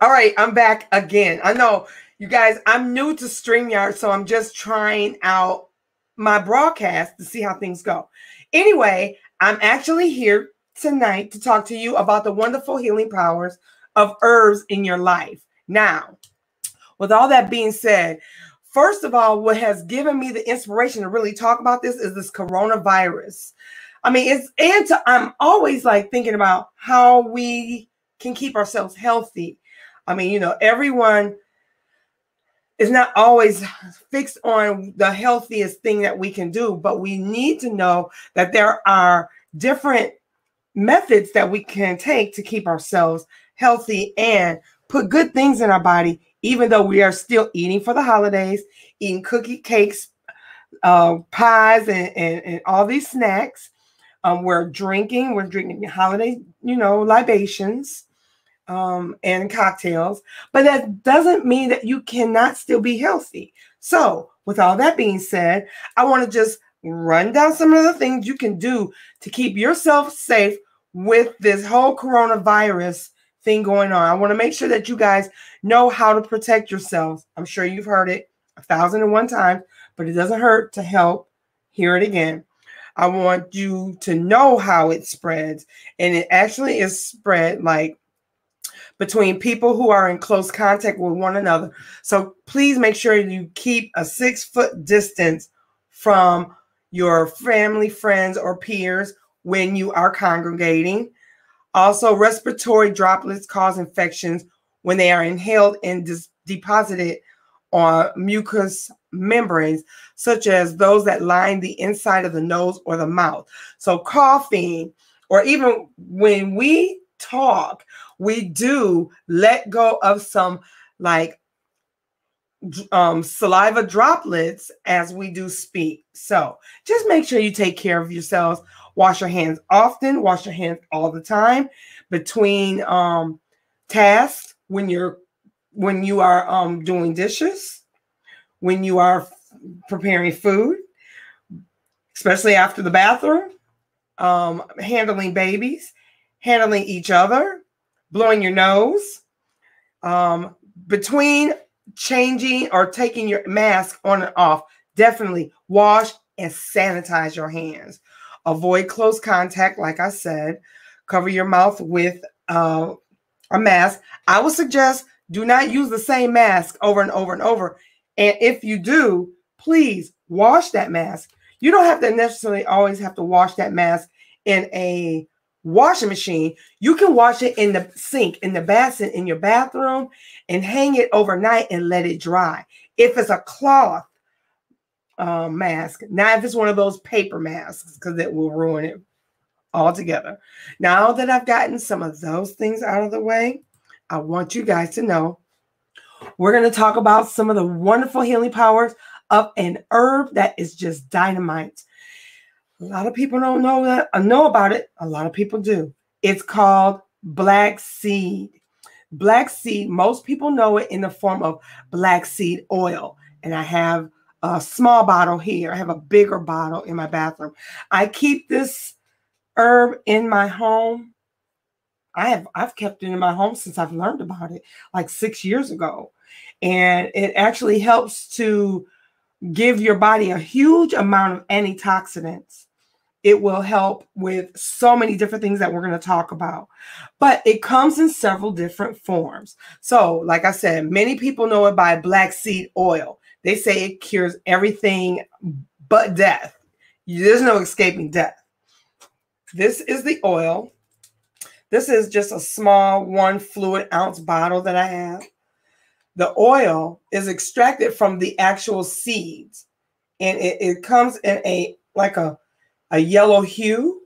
All right, I'm back again. I know, you guys, I'm new to StreamYard, so I'm just trying out my broadcast to see how things go. Anyway, I'm actually here tonight to talk to you about the wonderful healing powers of herbs in your life. Now, with all that being said, first of all, what has given me the inspiration to really talk about this is this coronavirus. I mean, I'm always like thinking about how we can keep ourselves healthy. I mean, you know, everyone is not always fixed on the healthiest thing that we can do, but we need to know that there are different methods that we can take to keep ourselves healthy and put good things in our body, even though we are still eating for the holidays, eating cookie cakes, pies, and all these snacks. We're drinking holiday, you know, libations and cocktails, but that doesn't mean that you cannot still be healthy. So with all that being said, I want to just run down some of the things you can do to keep yourself safe with this whole coronavirus thing going on. I want to make sure that you guys know how to protect yourselves. I'm sure you've heard it 1,001 times, but it doesn't hurt to help hear it again. I want you to know how it spreads, and it actually is spread like between people who are in close contact with one another. So please make sure you keep a 6-foot distance from your family, friends, or peers when you are congregating. Also, respiratory droplets cause infections when they are inhaled and deposited on mucous membranes, such as those that line the inside of the nose or the mouth. So coughing, or even when we talk, we do let go of some like saliva droplets as we do speak. So just make sure you take care of yourselves. Wash your hands often. Wash your hands all the time between tasks, when you are doing dishes, when you are preparing food, especially after the bathroom, handling babies, handling each other, blowing your nose, between changing or taking your mask on and off. Definitely wash and sanitize your hands. Avoid close contact, like I said. Cover your mouth with a mask. I would suggest do not use the same mask over and over and over. And if you do, please wash that mask. You don't have to necessarily always have to wash that mask in a washing machine. You can wash it in the sink, in the basin, in your bathroom, and hang it overnight and let it dry. If it's a cloth mask, not if it's one of those paper masks, because it will ruin it altogether. Now that I've gotten some of those things out of the way, I want you guys to know we're going to talk about some of the wonderful healing powers of an herb that is just dynamite. A lot of people don't know about it. A lot of people do. It's called black seed. Black seed, most people know it in the form of black seed oil. And I have a small bottle here. I have a bigger bottle in my bathroom. I keep this herb in my home. I've kept it in my home since I've learned about it, like 6 years ago. And it actually helps to give your body a huge amount of antioxidants. It will help with so many different things that we're going to talk about. But it comes in several different forms. So, like I said, many people know it by black seed oil. They say it cures everything but death. There's no escaping death. This is the oil. This is just a small 1 fluid ounce bottle that I have. The oil is extracted from the actual seeds, and it comes in a yellow hue.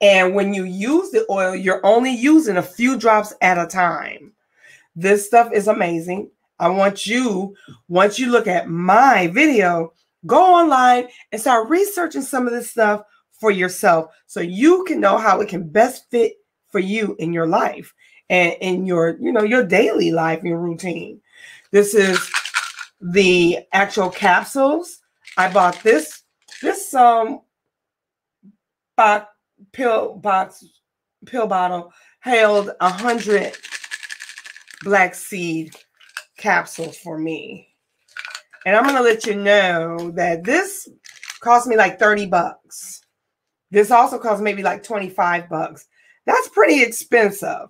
And when you use the oil, you're only using a few drops at a time. This stuff is amazing. I want you, once you look at my video, go online and start researching some of this stuff for yourself so you can know how it can best fit for you in your life and in your, your daily life, your routine. This is the actual capsules. I bought this pill bottle held 100 black seed capsules for me. And I'm going to let you know that this cost me like 30 bucks. This also costs maybe like 25 bucks. That's pretty expensive,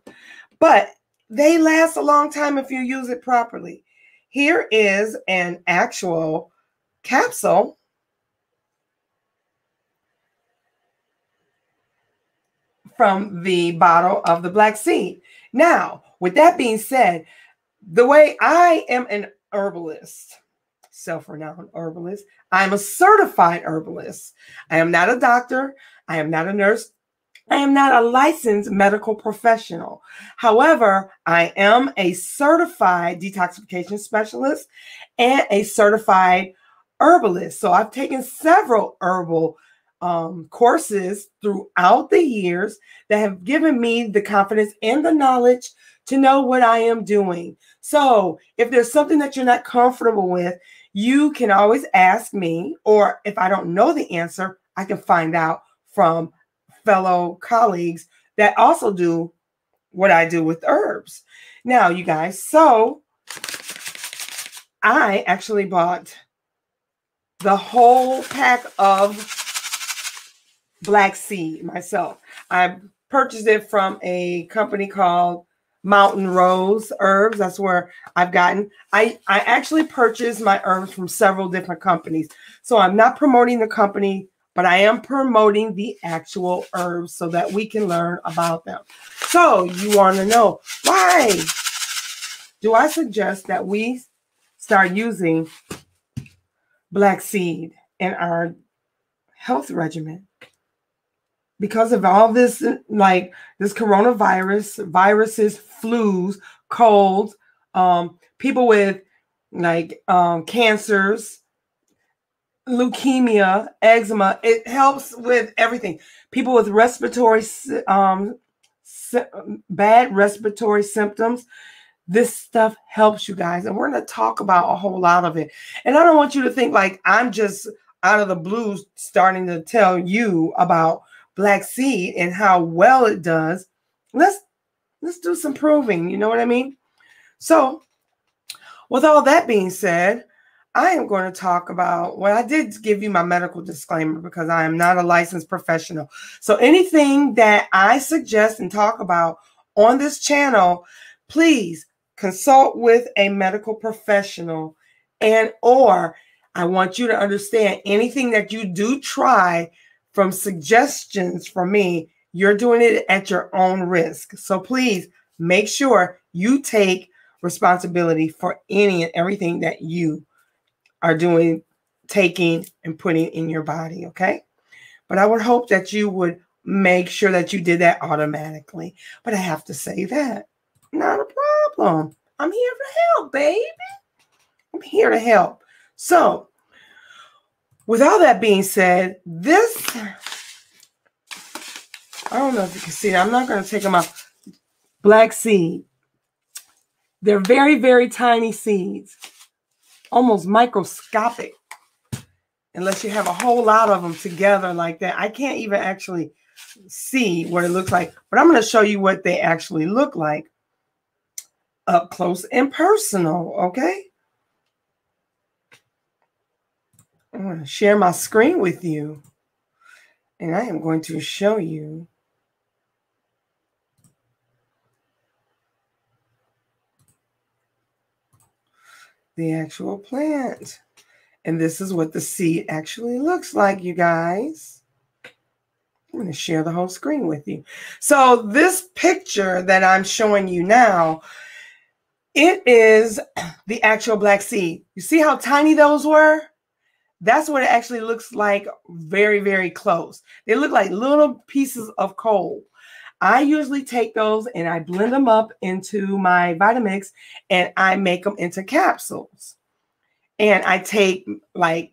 but they last a long time if you use it properly. Here is an actual capsule from the bottle of the black seed. Now, with that being said, the way I am an herbalist, self-renowned herbalist, I'm a certified herbalist. I am not a doctor. I am not a nurse. I am not a licensed medical professional. However, I am a certified detoxification specialist and a certified herbalist. So I've taken several herbal courses throughout the years that have given me the confidence and the knowledge to know what I am doing. So if there's something that you're not comfortable with, you can always ask me, or if I don't know the answer, I can find out from fellow colleagues that also do what I do with herbs. Now, you guys, so I actually bought the whole pack of black seed myself. I purchased it from a company called Mountain Rose Herbs. That's where I've gotten. I actually purchased my herbs from several different companies. So I'm not promoting the company, but I am promoting the actual herbs so that we can learn about them. So you want to know, why do I suggest that we start using black seed in our health regimen? Because of all this, like this coronavirus, viruses, flus, colds, people with like cancers, leukemia, eczema, it helps with everything. People with respiratory, bad respiratory symptoms, this stuff helps you guys. And we're going to talk about a whole lot of it. And I don't want you to think like I'm just out of the blue starting to tell you about black seed and how well it does. Let's do some proving. You know what I mean? So with all that being said, I am going to talk about, well, I did give you my medical disclaimer because I am not a licensed professional. So anything that I suggest and talk about on this channel, please consult with a medical professional, and or I want you to understand anything that you do try from suggestions from me, you're doing it at your own risk. So please make sure you take responsibility for any and everything that you are doing, taking, and putting in your body, okay? But I would hope that you would make sure that you did that automatically. But I have to say that. Not a problem. I'm here to help, baby. I'm here to help. So, with all that being said, this, I don't know if you can see it. I'm not going to take them out. Black seed. They're very, very tiny seeds. Almost microscopic. Unless you have a whole lot of them together like that. I can't even actually see what it looks like. But I'm going to show you what they actually look like up close and personal, okay? I'm going to share my screen with you, and I am going to show you the actual plant. And this is what the seed actually looks like, you guys. I'm going to share the whole screen with you. So this picture that I'm showing you now, it is the actual black seed. You see how tiny those were? That's what it actually looks like very, very close. They look like little pieces of coal. I usually take those and I blend them up into my Vitamix and I make them into capsules. And I take like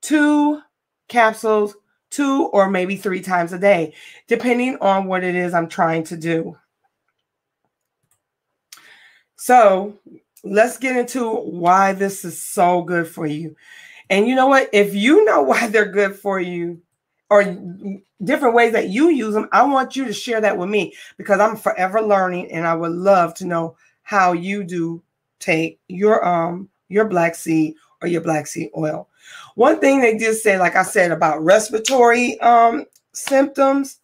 2 capsules, 2 or maybe 3 times a day, depending on what it is I'm trying to do. So let's get into why this is so good for you. And you know what? If you know why they're good for you or different ways that you use them, I want you to share that with me because I'm forever learning and I would love to know how you do take your black seed or your black seed oil. One thing they did say, like I said, about respiratory symptoms,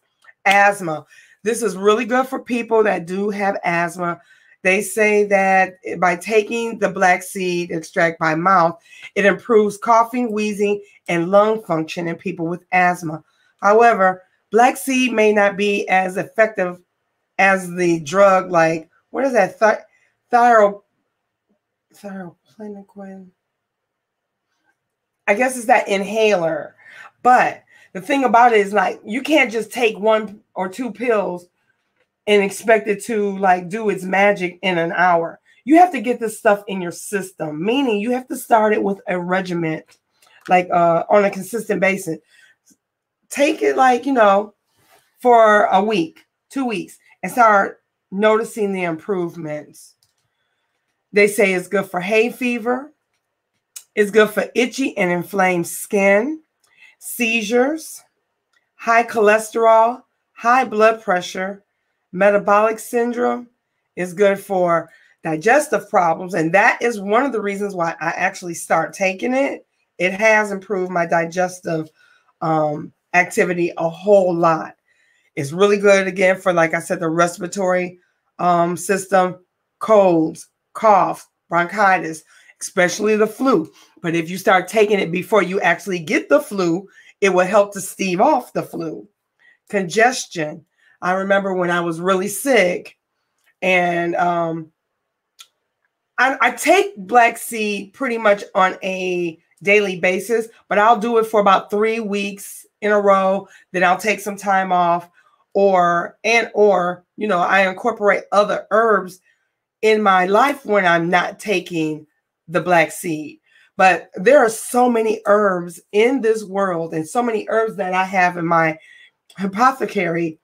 asthma. This is really good for people that do have asthma. They say that by taking the black seed extract by mouth, it improves coughing, wheezing, and lung function in people with asthma. However, black seed may not be as effective as the drug, like, what is that? Thyropleniquin. I guess it's that inhaler. But the thing about it is, like, you can't just take 1 or 2 pills and expect it to like do its magic in an hour. You have to get this stuff in your system, meaning you have to start it with a regimen, like on a consistent basis. Take it like, for a week, 2 weeks, and start noticing the improvements. They say it's good for hay fever. It's good for itchy and inflamed skin, seizures, high cholesterol, high blood pressure, metabolic syndrome. Is good for digestive problems. And that is one of the reasons why I actually start taking it. It has improved my digestive activity a whole lot. It's really good, again, for, like I said, the respiratory system, colds, cough, bronchitis, especially the flu. But if you start taking it before you actually get the flu, it will help to stave off the flu. Congestion. I remember when I was really sick, and I take black seed pretty much on a daily basis, but I'll do it for about 3 weeks in a row. Then I'll take some time off, or I incorporate other herbs in my life when I'm not taking the black seed. But there are so many herbs in this world, and so many herbs that I have in my apothecary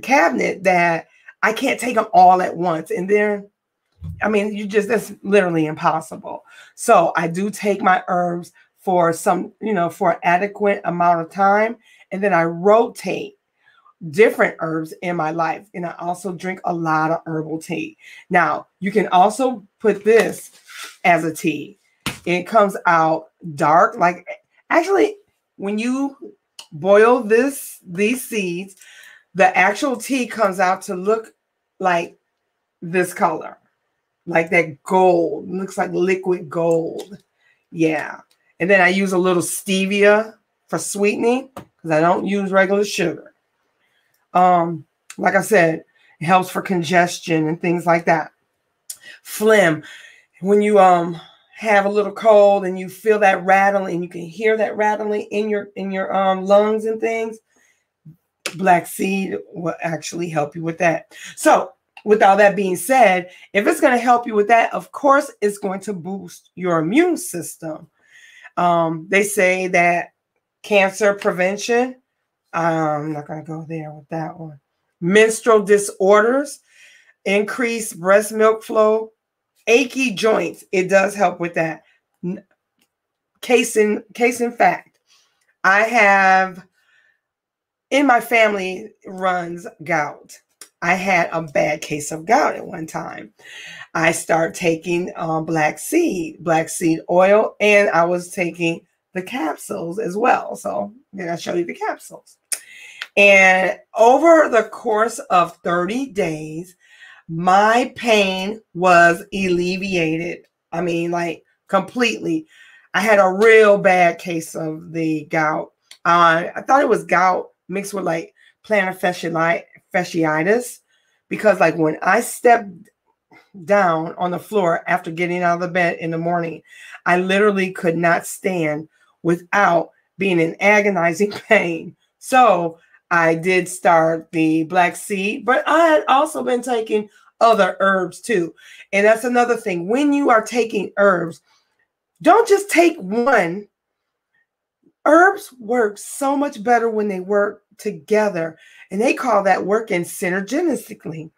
cabinet, that I can't take them all at once. And then, that's literally impossible. So I do take my herbs for for an adequate amount of time. And then I rotate different herbs in my life. And I also drink a lot of herbal tea. Now, you can also put this as a tea. It comes out dark. Like, actually, when you boil these seeds, the actual tea comes out to look like this color, like that gold. It looks like liquid gold. Yeah. And then I use a little stevia for sweetening, because I don't use regular sugar. Like I said, it helps for congestion and things like that. Phlegm. When you have a little cold and you feel that rattling, you can hear that rattling in your lungs and things, black seed will actually help you with that. So with all that being said, if it's going to help you with that, of course, it's going to boost your immune system. They say that cancer prevention, I'm not going to go there with that one. Menstrual disorders, increased breast milk flow, achy joints. It does help with that. Case in fact, I have, in my family runs gout. I had a bad case of gout at one time. I started taking black seed oil, and I was taking the capsules as well. So then I show you the capsules. And over the course of 30 days, my pain was alleviated. Like, completely. I had a real bad case of the gout. I thought it was gout mixed with like plantar fasciitis, because like when I stepped down on the floor after getting out of the bed in the morning, I literally could not stand without being in agonizing pain. So I did start the black seed, but I had also been taking other herbs too. And that's another thing. When you are taking herbs, don't just take one. Herbs work so much better when they work together. And they call that working synergistically.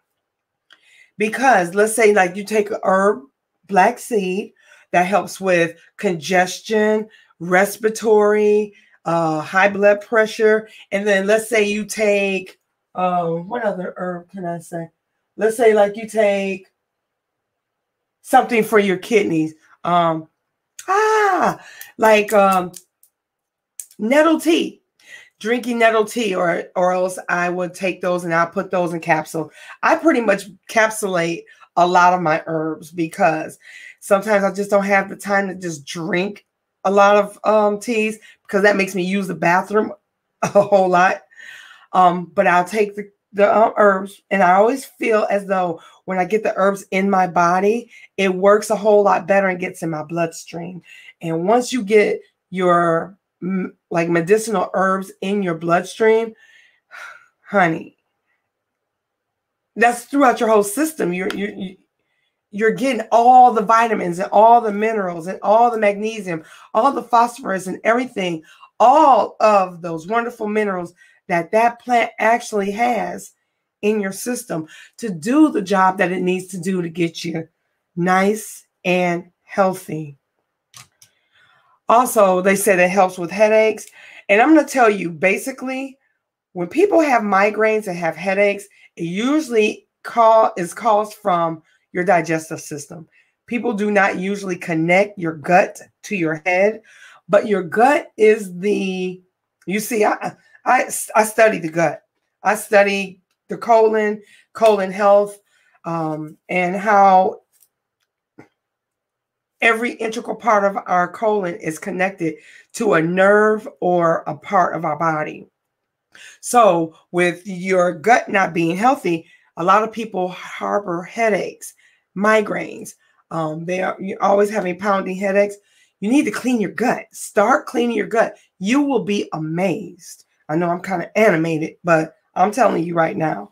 Because let's say like you take a herb, black seed, that helps with congestion, respiratory, high blood pressure. And then let's say you take, what other herb can I say? Let's say like you take something for your kidneys. Like nettle tea. Drinking nettle tea, or else I would take those and I'll put those in capsule. I pretty much capsulate a lot of my herbs because sometimes I just don't have the time to just drink a lot of teas, because that makes me use the bathroom a whole lot. But I'll take the herbs, and I always feel as though when I get the herbs in my body, it works a whole lot better and gets in my bloodstream. And once you get your like medicinal herbs in your bloodstream, honey, that's throughout your whole system. You're getting all the vitamins and all the minerals and all the magnesium, all the phosphorus and everything, all of those wonderful minerals that plant actually has in your system to do the job that it needs to do to get you nice and healthy. Also, they said it helps with headaches. And I'm going to tell you, basically, when people have migraines and have headaches, it usually is caused from your digestive system. People do not usually connect your gut to your head, but your gut is you see, I study the gut. I study the colon health, and how every integral part of our colon is connected to a nerve or a part of our body. So with your gut not being healthy, a lot of people harbor headaches, migraines. You're always having pounding headaches. You need to clean your gut. Start cleaning your gut. You will be amazed. I know I'm kind of animated, but I'm telling you right now.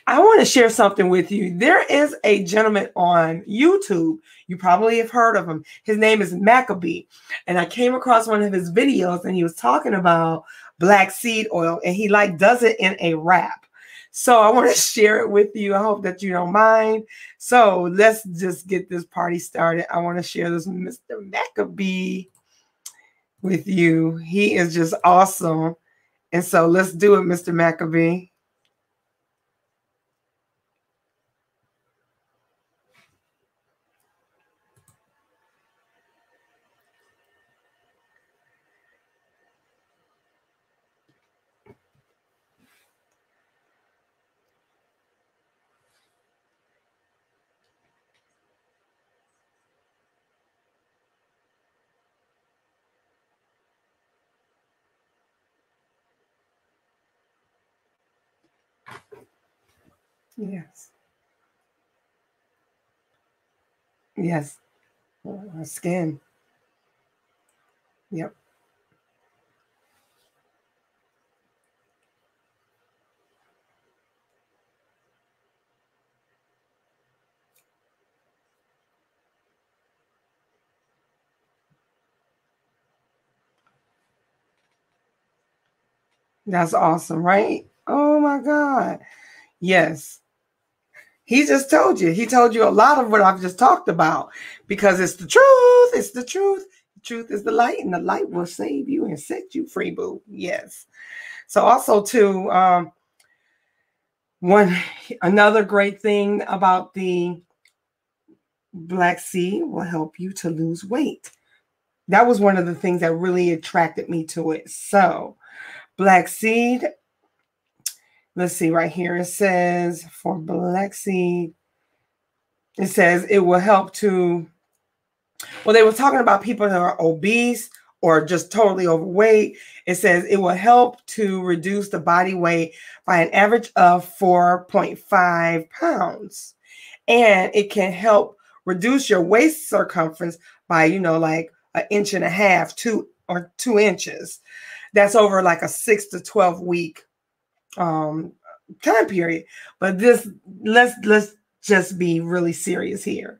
I want to share something with you. There is a gentleman on YouTube. You probably have heard of him. His name is Maccabee. And I came across one of his videos, and he was talking about black seed oil, and he does it in a wrap. So I want to share it with you. I hope that you don't mind. So let's just get this party started. I want to share this Mr. Maccabee with you. He is just awesome. And so let's do it, Mr. Maccabee. Yes. Yes. Our skin. Yep. That's awesome, right? Oh my God. Yes. He just told you. He told you a lot of what I've just talked about, because it's the truth. It's the truth. The truth is the light, and the light will save you and set you free, boo. Yes. So also too, another great thing about the black seed will help you to lose weight. That was one of the things that really attracted me to it. So black seed, let's see right here. It says for black seed, it says it will help to, well, they were talking about people that are obese or just totally overweight. It says it will help to reduce the body weight by an average of 4.5 pounds. And it can help reduce your waist circumference by, like 1.5 inches, 2 inches. That's over like a 6 to 12 week time period. But let's just be really serious here.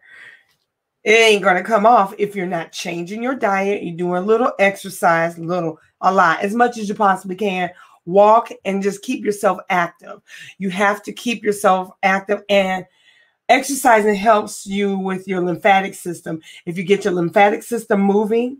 It ain't going to come off if you're not changing your diet. You're doing a little exercise, a lot, as much as you possibly can. Walk and just keep yourself active. You have to keep yourself active, and exercising helps you with your lymphatic system. If you get your lymphatic system moving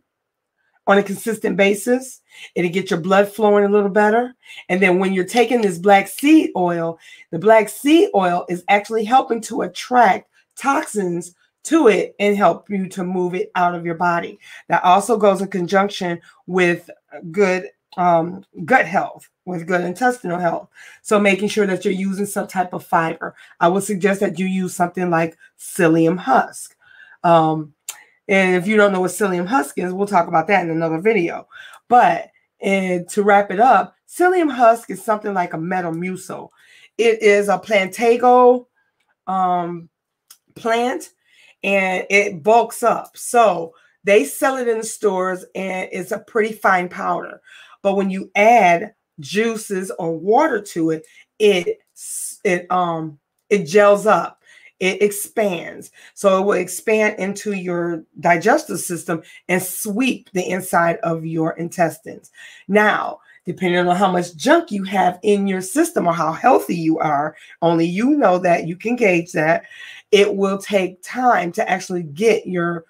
on a consistent basis, it'll get your blood flowing a little better. And then when you're taking this black seed oil, the black seed oil is actually helping to attract toxins to it and help you to move it out of your body. That also goes in conjunction with good gut health, with good intestinal health. So making sure that you're using some type of fiber. I would suggest that you use something like Psyllium Husk. And if you don't know what Psyllium Husk is, we'll talk about that in another video. But to wrap it up, Psyllium Husk is something like a Metamucil. It is a plantago plant, and it bulks up. So they sell it in the stores, and it's a pretty fine powder. But when you add juices or water to it, it gels up. It expands. So it will expand into your digestive system and sweep the inside of your intestines. Now, depending on how much junk you have in your system or how healthy you are, only you know that, you can gauge that. It will take time to actually get your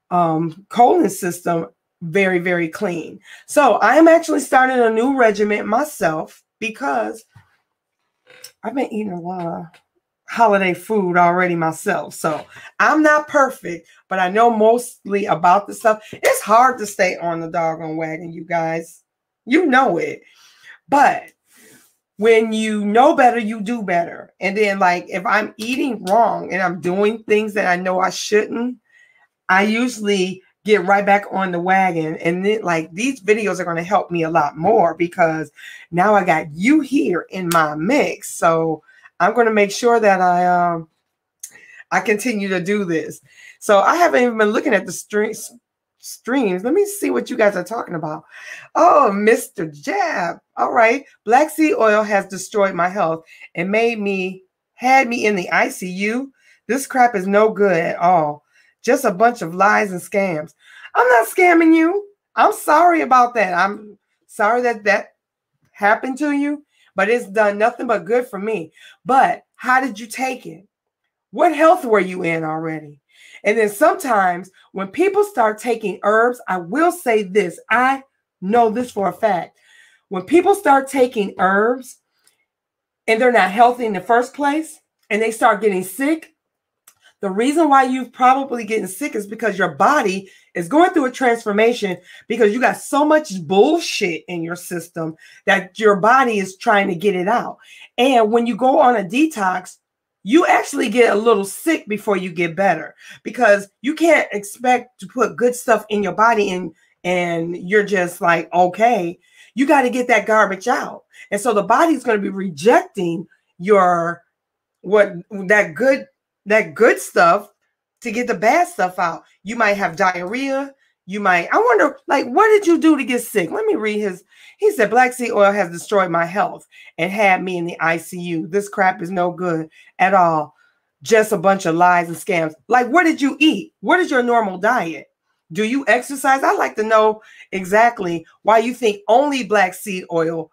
colon system very, very clean. So I am actually starting a new regimen myself because I've been eating a lot of holiday food already myself. So I'm not perfect, but I know mostly about the stuff. It's hard to stay on the doggone wagon, you guys. You know it. But when you know better, you do better. And then, like, if I'm eating wrong and I'm doing things that I know I shouldn't, I usually get right back on the wagon. And then, like, these videos are going to help me a lot more because now I got you here in my mix. So I'm going to make sure that I continue to do this. So I haven't even been looking at the streams. Let me see what you guys are talking about. Oh, Mr. Jab. All right. Black seed oil has destroyed my health and had me in the ICU. This crap is no good at all. Just a bunch of lies and scams. I'm not scamming you. I'm sorry about that. I'm sorry that that happened to you, but it's done nothing but good for me. But how did you take it? What health were you in already? And then sometimes when people start taking herbs, I will say this. I know this for a fact. When people start taking herbs and they're not healthy in the first place and they start getting sick, the reason why you're probably getting sick is because your body is going through a transformation because you got so much bullshit in your system that your body is trying to get it out. And when you go on a detox, you actually get a little sick before you get better because you can't expect to put good stuff in your body and you're just like, okay, you got to get that garbage out. And so the body's going to be rejecting that good stuff to get the bad stuff out. You might have diarrhea. I wonder, like, what did you do to get sick? Let me read he said, black seed oil has destroyed my health and had me in the ICU. This crap is no good at all. Just a bunch of lies and scams. Like, what did you eat? What is your normal diet? Do you exercise? I'd like to know exactly why you think only black seed oil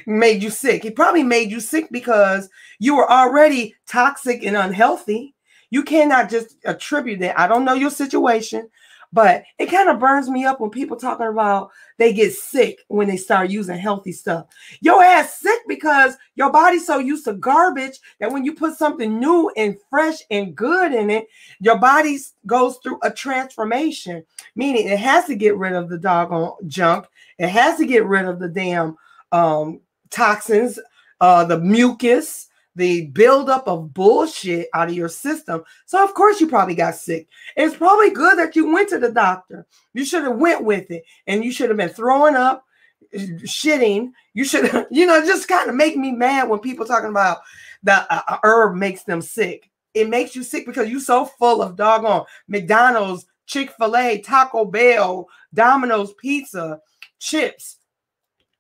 made you sick. It probably made you sick because you were already toxic and unhealthy. You cannot just attribute it. I don't know your situation, but it kind of burns me up when people talking about they get sick when they start using healthy stuff. Your ass sick because your body's so used to garbage that when you put something new and fresh and good in it, your body goes through a transformation, meaning it has to get rid of the doggone junk. It has to get rid of the damn toxins, the mucus, the buildup of bullshit out of your system. So of course you probably got sick. It's probably good that you went to the doctor. You should have went with it, and you should have been throwing up, shitting. You should have, just kind of make me mad when people talking about the herb makes them sick. It makes you sick because you're so full of doggone McDonald's, Chick-fil-A, Taco Bell, Domino's Pizza, chips.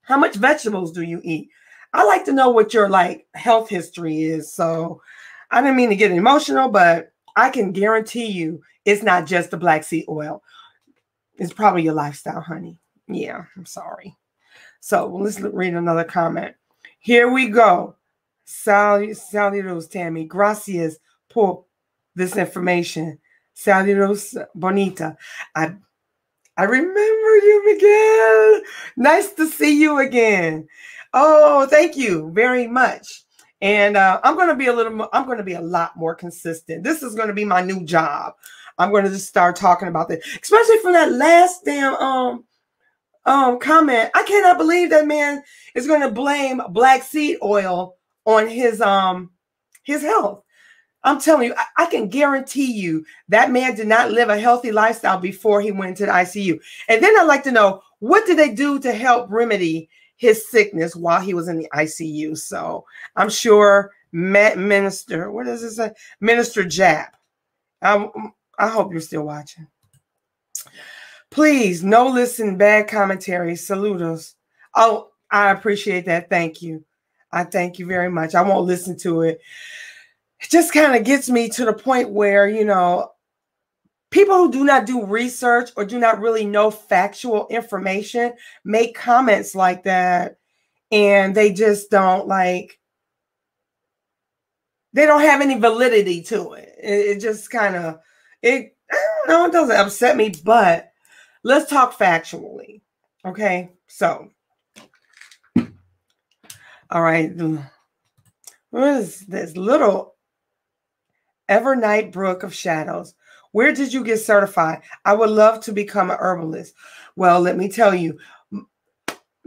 How much vegetables do you eat? I like to know what your health history is. So I didn't mean to get emotional, but I can guarantee you it's not just the black seed oil. It's probably your lifestyle, honey. Yeah, I'm sorry. So let's read another comment. Here we go. Saludos, Tammy. Gracias por this information. Saludos, bonita. I remember you, Miguel. Nice to see you again. Oh, thank you very much. And I'm going to be I'm going to be a lot more consistent. This is going to be my new job. I'm going to just start talking about this, especially from that last damn comment. I cannot believe that man is going to blame black seed oil on his health. I'm telling you, I can guarantee you that man did not live a healthy lifestyle before he went to the ICU. And then I'd like to know, what did they do to help remedy his sickness while he was in the ICU? So I'm sure Minister, what does it say? Minister Jap. I hope you're still watching. Please, no listen, bad commentary. Saludos. Oh, I appreciate that. Thank you. I thank you very much. I won't listen to it. It just kind of gets me to the point where, you know, people who do not do research or do not really know factual information make comments like that, and they just don't they don't have any validity to it. It just kind of, I don't know, it doesn't upset me, but let's talk factually. Okay, so, all right, what is this little Evernight Brook of Shadows? Where did you get certified? I would love to become an herbalist. Well, let me tell you,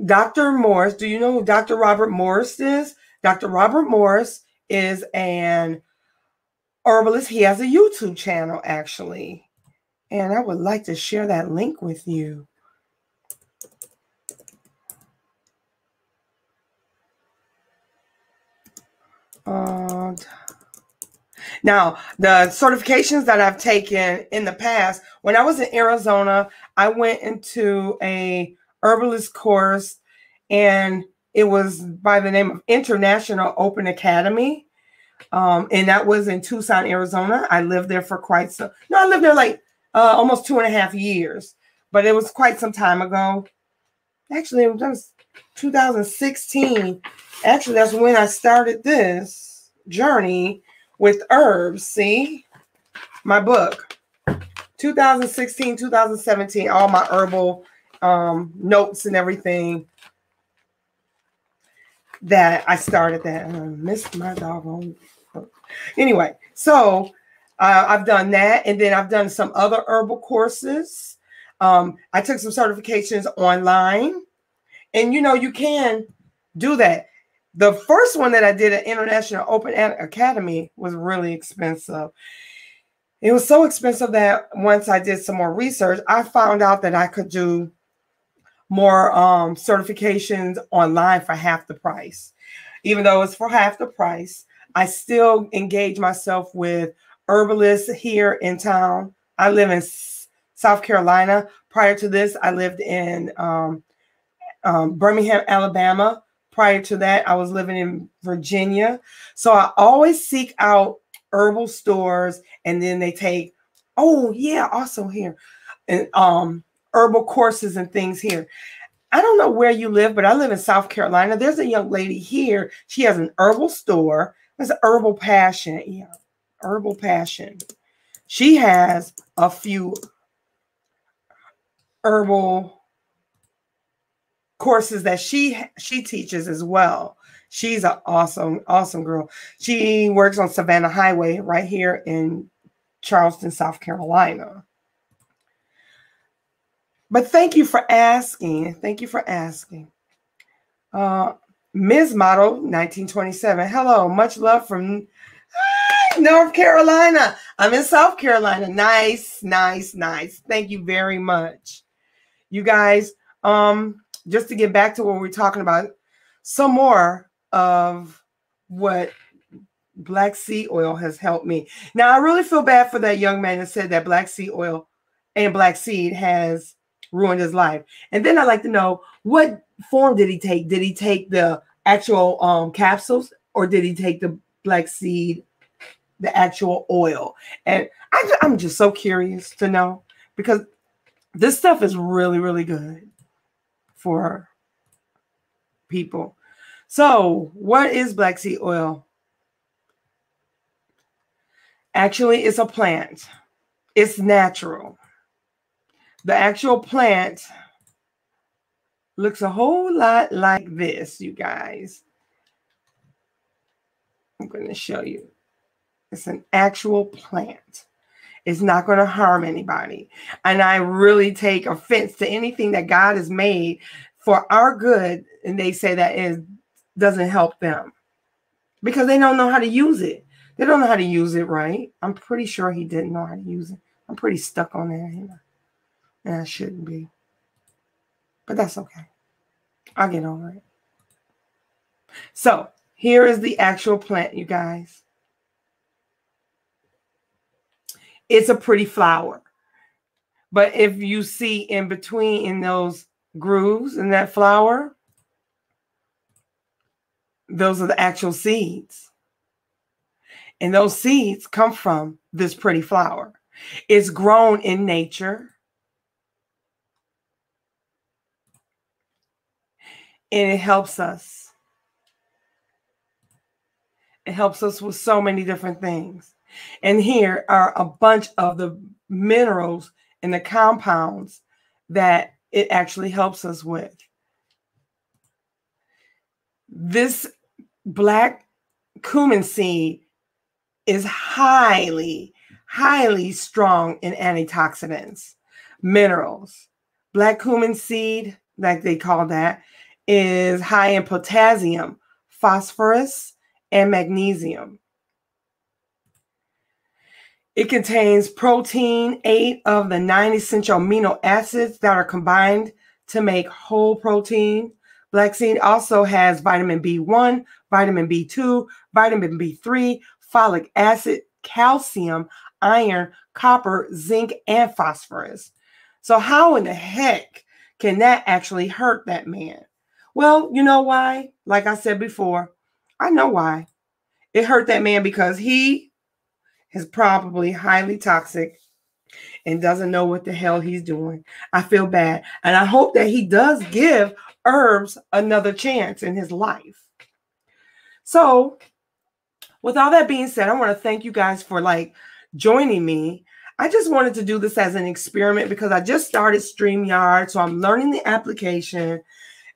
Dr. Morris, do you know who Dr. Robert Morris is? Dr. Robert Morris is an herbalist. He has a YouTube channel, actually. And I would like to share that link with you. Now, the certifications that I've taken in the past, when I was in Arizona, I went into a herbalist course, and it was by the name of International Open Academy. And that was in Tucson, Arizona. I lived there for I lived there like almost 2.5 years, but it was quite some time ago. Actually, it was 2016. Actually, that's when I started this journey with herbs. See, my book, 2016, 2017, all my herbal notes and everything that I started that. I missed my doggone book. Anyway, so I've done that, and then I've done some other herbal courses. I took some certifications online, and you know, you can do that. The first one that I did at International Open Academy was really expensive. It was so expensive that once I did some more research, I found out that I could do more certifications online for half the price. Even though it's for half the price, I still engage myself with herbalists here in town. I live in South Carolina. Prior to this, I lived in Birmingham, Alabama. Prior to that, I was living in Virginia. So I always seek out herbal stores, and then they take, oh yeah, also here, and herbal courses and things here. I don't know where you live, but I live in South Carolina. There's a young lady here. She has an herbal store. It's Herbal Passion. Yeah, Herbal Passion. She has a few herbal courses that she teaches as well. She's an awesome girl. She works on Savannah Highway right here in Charleston, South Carolina. But thank you for asking. Thank you for asking. Ms. Model 1927. Hello, much love from North Carolina. I'm in South Carolina. Nice, nice, nice. Thank you very much. You guys, just to get back to what we're talking about, some more of what black seed oil has helped me. Now, I really feel bad for that young man that said that black seed oil and black seed has ruined his life. And then I'd like to know, what form did he take? Did he take the actual capsules, or did he take the black seed, the actual oil? And I'm just so curious to know, because this stuff is really, really good for people. So what is black seed oil? Actually, it's a plant. It's natural. The actual plant looks a whole lot like this, you guys. I'm going to show you. It's an actual plant. It's not going to harm anybody. And I really take offense to anything that God has made for our good. And they say that it doesn't help them because they don't know how to use it. They don't know how to use it right. I'm pretty sure he didn't know how to use it. I'm pretty stuck on that here. And I shouldn't be. But that's okay. I'll get over it. So here is the actual plant, you guys. It's a pretty flower. But if you see in between in those grooves in that flower, those are the actual seeds. And those seeds come from this pretty flower. It's grown in nature. And it helps us. It helps us with so many different things. And here are a bunch of the minerals and the compounds that it actually helps us with. This black cumin seed is highly, highly strong in antioxidants, minerals. Black cumin seed, like they call that, is high in potassium, phosphorus, and magnesium. It contains protein, 8 of the 9 essential amino acids that are combined to make whole protein. Black seed also has vitamin B1, vitamin B2, vitamin B3, folic acid, calcium, iron, copper, zinc, and phosphorus. So how in the heck can that actually hurt that man? Well, you know why? Like I said before, I know why. It hurt that man because he is probably highly toxic and doesn't know what the hell he's doing. I feel bad. And I hope that he does give herbs another chance in his life. So with all that being said, I want to thank you guys for joining me. I just wanted to do this as an experiment because I just started StreamYard. So I'm learning the application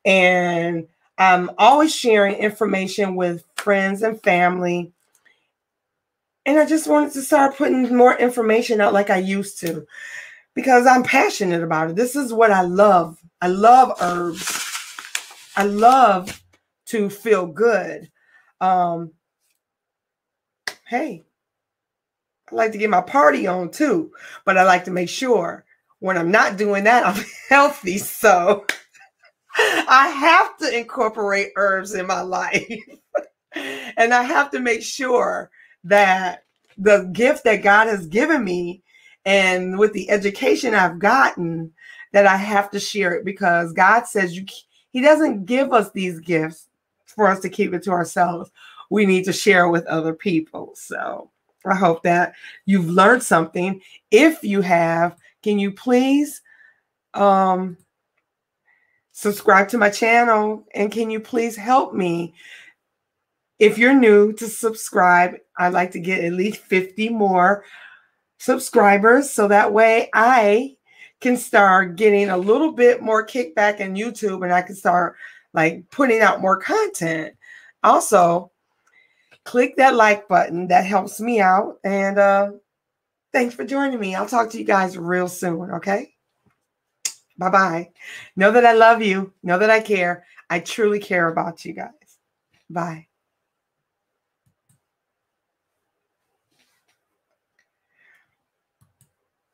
and I'm always sharing information with friends and family. And I just wanted to start putting more information out like I used to because I'm passionate about it. This is what I love. I love herbs. I love to feel good. Hey, I like to get my party on too, but I like to make sure when I'm not doing that, I'm healthy. So I have to incorporate herbs in my life. And I have to make sure that the gift that God has given me and with the education I've gotten, that I have to share it because God says He doesn't give us these gifts for us to keep it to ourselves. We need to share with other people. So I hope that you've learned something. If you have, can you please subscribe to my channel? And can you please help me? If you're new, to subscribe. I'd like to get at least 50 more subscribers so that way I can start getting a little bit more kickback in YouTube and I can start putting out more content. Also, click that like button. That helps me out. And thanks for joining me. I'll talk to you guys real soon, okay? Bye-bye. Know that I love you. Know that I care. I truly care about you guys. Bye.